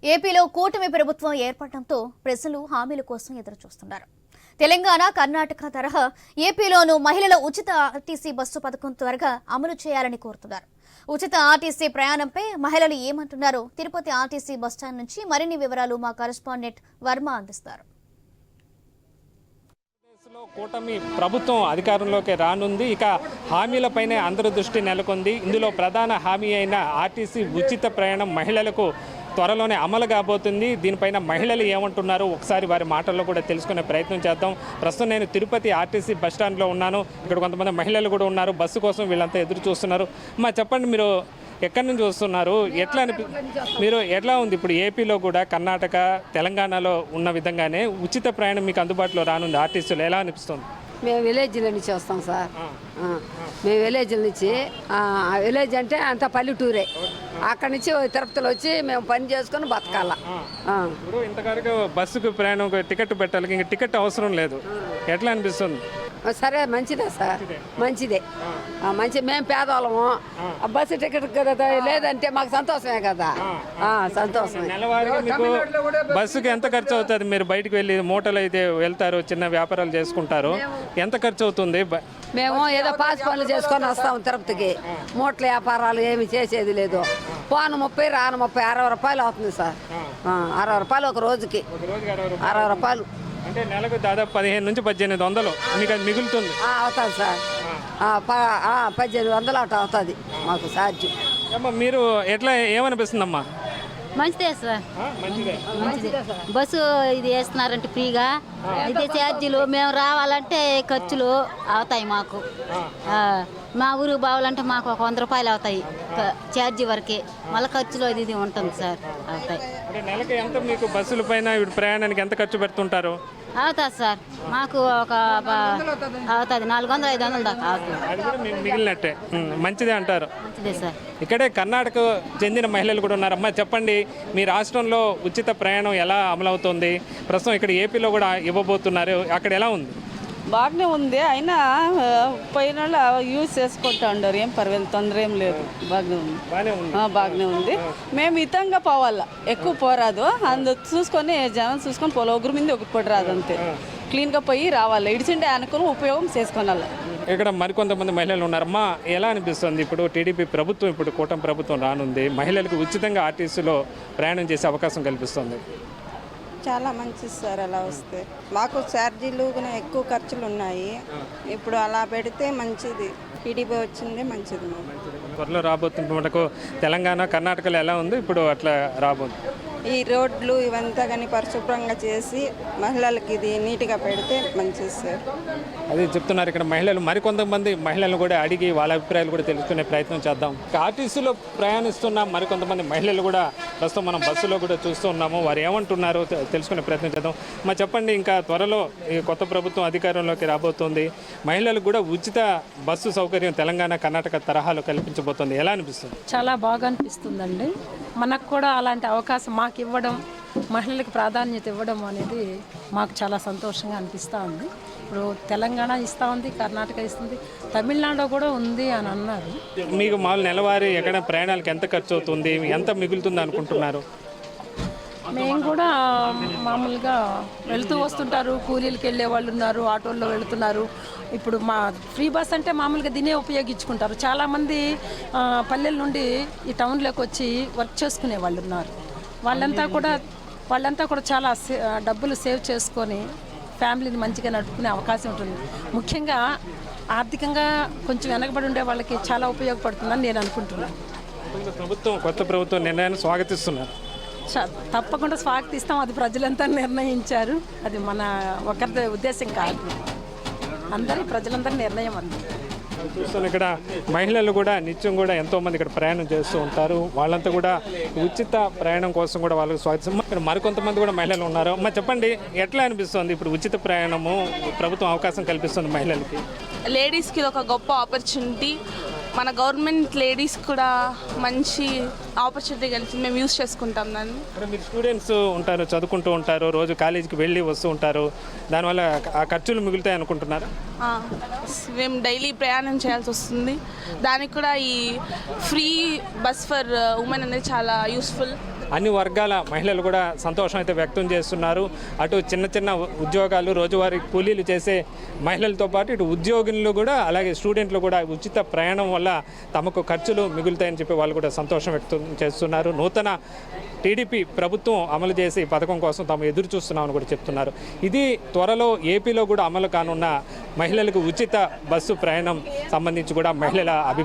ఏపీలో కూటమి ప్రభుత్వం ఏర్పడడంతో ప్రజలు హామీల కోసం ఎదురు చూస్తున్నారు. తెలంగాణ, కర్ణాటక తరహా ఏపీలోనూ మహిళల ఉచిత ఆర్టీసీ బస్సు పథకం త్వరగా అమలు చేయాలని కోరుతున్నారు. ఉచిత ఆర్టీసీ ప్రయాణంపై మహిళలు ఏమంటున్నారో తిరుపతి ఆర్టీసీ బస్టాండ్ నుంచి మరిన్ని వివరాలు మా కరెస్పాండెంట్ వర్మ అందిస్తారు. కూటమి ప్రభుత్వం అధికారంలోకి రానుంది. ఇక హామీలపైనే అందరి దృష్టి నెలకొంది. ఇందులో ప్రధాన హామీ అయిన ఆర్టీసీ ఉచిత ప్రయాణం మహిళలకు త్వరలోనే అమలు కాబోతుంది. దీనిపైన మహిళలు ఏమంటున్నారో ఒకసారి వారి మాటల్లో కూడా తెలుసుకునే ప్రయత్నం చేద్దాం. ప్రస్తుతం నేను తిరుపతి ఆర్టీసీ బస్టాండ్లో ఉన్నాను. ఇక్కడ కొంతమంది మహిళలు కూడా ఉన్నారు. బస్సు కోసం వీళ్ళంతా ఎదురు చూస్తున్నారు. అమ్మా చెప్పండి, మీరు ఎక్కడి నుంచి వస్తున్నారు? మీరు ఎట్లా ఉంది ఇప్పుడు ఏపీలో కూడా కర్ణాటక, తెలంగాణలో ఉన్న విధంగానే ఉచిత ప్రయాణం మీకు అందుబాటులో రానుంది ఆర్టీసీలో, ఎలా అనిపిస్తుంది? మేము విలేజ్ల నుంచి వస్తాం సార్. మేము విలేజ్ల నుంచి, విలేజ్ అంటే అంత పల్లెటూరే. అక్కడి నుంచి తిరుపతిలో వచ్చి మేము పని చేసుకొని బతకాల. ఇప్పుడు ఇంతవరకు బస్సుకు ప్రయాణం టికెట్ పెట్టాలి, ఇంకా టికెట్ అవసరం లేదు. ఎట్లా అనిపిస్తుంది? సరే, మంచిదే సార్, మంచిదే. మేము పేదవాళ్ళము, బస్సు టికెట్ కదా లేదంటే మాకు సంతోషమే కదా. సంతోషమే. నెలవారీగా మీకు బస్సుకి ఎంత ఖర్చు అవుతుంది? మీరు బయటకు వెళ్ళి మూటలు అయితే వెళ్తారు, చిన్న వ్యాపారాలు చేసుకుంటారు, ఎంత ఖర్చు అవుతుంది? మేము ఏదో పాస్ పనులు చేసుకొని వస్తాము తిరుపతికి. మూటల వ్యాపారాలు ఏమి చేసేది లేదు. పోను 30, రాను 30, 60 రూపాయలు అవుతుంది సార్. 60 రూపాయలు ఒక రోజుకి, 60 రూపాయలు అంటే నెలకు దాదాపు 15 నుంచి 1800 మీకు అది మిగులుతుంది. అవుతుంది సార్. 1800 అటు అవుతుంది మాకు ఛార్జ్. మీరు ఎట్లా ఏమనిపిస్తుందమ్మా? మంచిదే సార్, మంచిదే. బస్సు ఇది వేస్తున్నారంటే ఫ్రీగా, ఇదే ఛార్జీలు. మేము రావాలంటే ఖర్చులు అవుతాయి మాకు. మా ఊరికి బావాలంటే మాకు ఒక 100 రూపాయలు అవుతాయి ఛార్జీ వరకే. మళ్ళీ ఖర్చులు ఇది ఉంటుంది సార్, అవుతాయి. నెలకి ఎంత మీకు బస్సుల పైన ప్రయాణానికి ఎంత ఖర్చు పెడుతుంటారు? అవుతుంది సార్, మాకు ఒక అవుతుంది 400-500 దాకా అవుతుంది. అది కూడా మీకు మిగిలినట్టే, మంచిదే అంటారు. మంచిదే సార్. ఇక్కడే కర్ణాటక చెందిన మహిళలు కూడా ఉన్నారమ్మా. చెప్పండి, మీ రాష్ట్రంలో ఉచిత ప్రయాణం ఎలా అమలవుతుంది? ప్రస్తుతం ఇక్కడ ఏపీలో కూడా ఇవ్వబోతున్నారు, అక్కడ ఎలా ఉంది? బాగానే ఉంది. అయినా పోయిన వాళ్ళు యూజ్ చేసుకుంటా ఉండరు, ఏం పర్వాలేదు, తొందర ఏం లేదు, బాగానే ఉంది. బాగానే ఉంది. మేము మితంగా పోవాలా, ఎక్కువ పోరాదు. చూసుకొని జనం చూసుకొని పోలే, ఒకరి మీద ఒకటి పడి రాదు, అంతే. క్లీన్గా పోయి రావాలి, ఇడిచిండే అనుకుని ఉపయోగం చేసుకోవాలి. ఇక్కడ మరికొంతమంది మహిళలు ఉన్నారమ్మా, ఎలా అనిపిస్తుంది? ఇప్పుడు టీడీపీ ప్రభుత్వం, ఇప్పుడు కూటమి ప్రభుత్వం రానుంది, మహిళలకు ఉచితంగా ఆర్టీసీలో ప్రయాణం చేసే అవకాశం కల్పిస్తుంది. చాలా మంచిది సార్. అలా వస్తే మాకు ఛార్జీలు ఎక్కువ ఖర్చులు ఉన్నాయి. ఇప్పుడు అలా పెడితే మంచిది. టీడీపీ వచ్చిందే మంచిది. త్వరలో రాబోతుంది మనకు తెలంగాణ, కర్ణాటకలో ఎలా ఉంది, ఇప్పుడు అట్లా రాబోతుంది. ఈ రోడ్లు ఇవంతా కానీ పరిశుభ్రంగా చేసి మహిళలకి ఇది నీట్గా పెడితే మంచిది సార్. అది చెప్తున్నారు ఇక్కడ మహిళలు. మరికొంతమంది మహిళలు కూడా అడిగి వాళ్ళ అభిప్రాయాలు కూడా తెలుసుకునే ప్రయత్నం చేద్దాం. ఆర్టీసీలో ప్రయాణిస్తున్న మరికొంతమంది మహిళలు కూడా ప్రస్తుతం మనం బస్సులో కూడా చూస్తూ ఉన్నాము. వారు ఏమంటున్నారో తెలుసుకునే ప్రయత్నం చేద్దాం. మరి చెప్పండి, ఇంకా త్వరలో ఈ కొత్త ప్రభుత్వం అధికారంలోకి రాబోతోంది, మహిళలకు కూడా ఉచిత బస్సు సౌకర్యం తెలంగాణ, కర్ణాటక తరహాలో కల్పించబోతోంది, ఎలా అనిపిస్తుంది? చాలా బాగా అనిపిస్తుందండి. మనకు కూడా అలాంటి అవకాశం మాకు ఇవ్వడం, మహిళలకు ప్రాధాన్యత ఇవ్వడం అనేది మాకు చాలా సంతోషంగా అనిపిస్తూ ఉంది. ఇప్పుడు తెలంగాణ ఇస్తూ ఉంది, కర్ణాటక ఇస్తుంది, తమిళనాడులో కూడా ఉంది అని అన్నారు. మీకు మామూలు నెలవారీ ఎక్కడ ప్రయాణాలకు ఎంత ఖర్చు అవుతుంది, ఎంత మిగులుతుంది అనుకుంటున్నారు? మేము కూడా మామూలుగా వెళుతూ వస్తుంటారు, కూలీలకు వెళ్ళే వాళ్ళు ఉన్నారు, ఆటోల్లో వెళుతున్నారు. ఇప్పుడు మా ఫ్రీ బస్ అంటే మామూలుగా దీనే ఉపయోగించుకుంటారు. చాలామంది పల్లెల నుండి ఈ టౌన్లోకి వచ్చి వర్క్ చేసుకునే వాళ్ళు ఉన్నారు. వాళ్ళంతా కూడా చాలా డబ్బులు సేవ్ చేసుకొని ఫ్యామిలీని మంచిగా నడుపుకునే అవకాశం ఉంటుంది. ముఖ్యంగా ఆర్థికంగా కొంచెం వెనకబడి ఉండే వాళ్ళకి చాలా ఉపయోగపడుతుందని నేను అనుకుంటున్నాను. కొత్త ప్రభుత్వం నిర్ణయాన్ని స్వాగతిస్తున్నారు. తప్పకుండా స్వాగతిస్తాం. అది ప్రజలంతా నిర్ణయించారు, అది మన ఒకరి ఉద్దేశం కాదు, అందరి ప్రజలందరి నిర్ణయం అంది. చూస్తాను ఇక్కడ మహిళలు కూడా నిత్యం కూడా ఎంతోమంది ఇక్కడ ప్రయాణం చేస్తూ ఉంటారు. వాళ్ళంతా కూడా ఉచిత ప్రయాణం కోసం కూడా వాళ్ళకి స్వాగతిస్తాం. ఇక్కడ మరికొంతమంది కూడా మహిళలు ఉన్నారు. అమ్మ చెప్పండి, ఎట్లా అనిపిస్తుంది ఇప్పుడు ఉచిత ప్రయాణము ప్రభుత్వం అవకాశం కల్పిస్తుంది మహిళలకి? లేడీస్కి ఇది ఒక గొప్ప ఆపర్చునిటీ. మన గవర్నమెంట్ లేడీస్ కూడా మంచి ఆపర్చునిటీ కలిసి మేము యూజ్ చేసుకుంటాం దాన్ని. మీరు స్టూడెంట్స్ ఉంటారు, చదువుకుంటూ ఉంటారు, రోజు కాలేజీకి వెళ్ళి వస్తూ ఉంటారు, దానివల్ల ఆ ఖర్చులు మిగులుతాయి అనుకుంటున్నారు? మేము డైలీ ప్రయాణం చేయాల్సి వస్తుంది. దానికి కూడా ఈ ఫ్రీ బస్ ఫర్ ఉమెన్ అనేది చాలా యూస్ఫుల్. అన్ని వర్గాల మహిళలు కూడా సంతోషం అయితే వ్యక్తం చేస్తున్నారు. అటు చిన్న చిన్న ఉద్యోగాలు రోజువారీ కూలీలు చేసే మహిళలతో పాటు ఇటు ఉద్యోగులు కూడా అలాగే స్టూడెంట్లు కూడా ఉచిత ప్రయాణం వల్ల తమకు ఖర్చులు మిగులుతాయని చెప్పి వాళ్ళు కూడా సంతోషం వ్యక్తం చేస్తున్నారు. నూతన టీడీపీ ప్రభుత్వం అమలు చేసే ఈ పథకం కోసం తాము ఎదురు చూస్తున్నామని కూడా చెప్తున్నారు. ఇది త్వరలో ఏపీలో కూడా అమలు కానున్న మహిళలకు ఉచిత బస్సు ప్రయాణం సంబంధించి కూడా మహిళల అభిప్రాయం